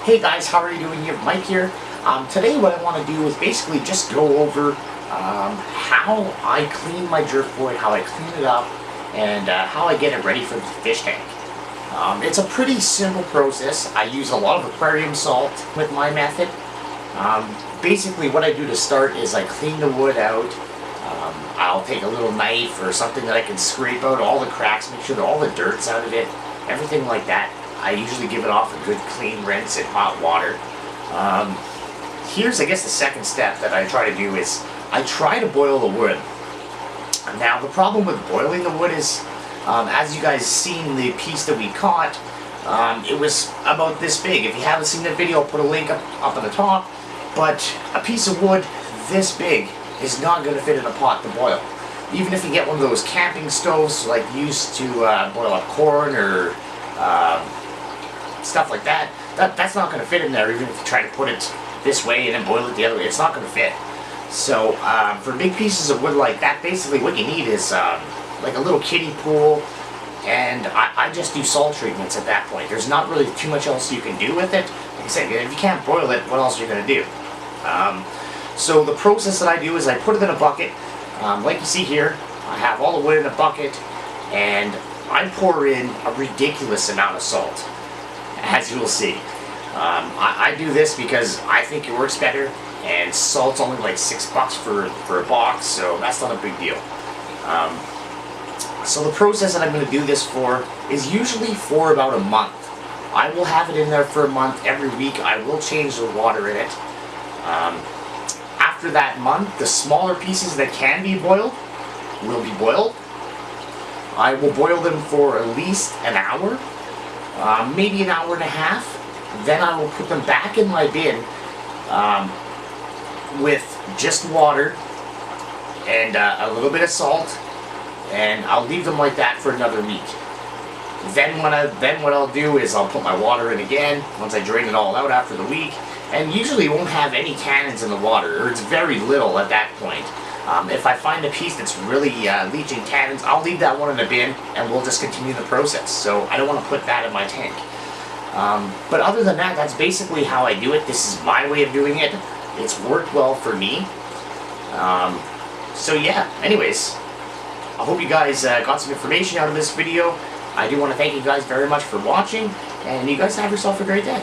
Hey guys, how are you doing? Here, Mike here. Today what I want to do is basically just go over how I clean my driftwood, how I clean it up, and how I get it ready for the fish tank. It's a pretty simple process. I use a lot of aquarium salt with my method. Basically what I do to start is I clean the wood out. I'll take a little knife or something that I can scrape out all the cracks, make sure that all the dirt's out of it, everything like that. I usually give it off a good clean rinse in hot water. Here's, I guess, the second step that I try to do is I try to boil the wood. Now, the problem with boiling the wood is, as you guys seen the piece that we caught, it was about this big. If you haven't seen the video, I'll put a link up at the top. But a piece of wood this big is not going to fit in a pot to boil. Even if you get one of those camping stoves like used to boil up corn or stuff like that, that's not going to fit in there. Even if you try to put it this way and then boil it the other way, it's not going to fit. So for big pieces of wood like that, basically what you need is like a little kiddie pool, and I just do salt treatments at that point. There's not really too much else you can do with it. Like I said, if you can't boil it, what else are you going to do? So the process that I do is I put it in a bucket. Like you see here, I have all the wood in a bucket, and I pour in a ridiculous amount of salt, as you will see. I do this because I think it works better, and salt's only like $6 for a box, so that's not a big deal. So the process that I'm going to do this for is usually for about a month. I will have it in there for a month. Every week I will change the water in it. After that month, the smaller pieces that can be boiled will be boiled. I will boil them for at least an hour, maybe an hour and a half. Then I will put them back in my bin with just water and a little bit of salt, and I'll leave them like that for another week. Then what I'll do is I'll put my water in again once I drain it all out after the week, and usually won't have any tannins in the water, or it's very little at that point. If I find a piece that's really leaching tannins, I'll leave that one in the bin and we'll just continue the process. So I don't want to put that in my tank. But other than that, that's basically how I do it. This is my way of doing it. It's worked well for me. So yeah, anyways, I hope you guys got some information out of this video. I do want to thank you guys very much for watching, and you guys have yourself a great day.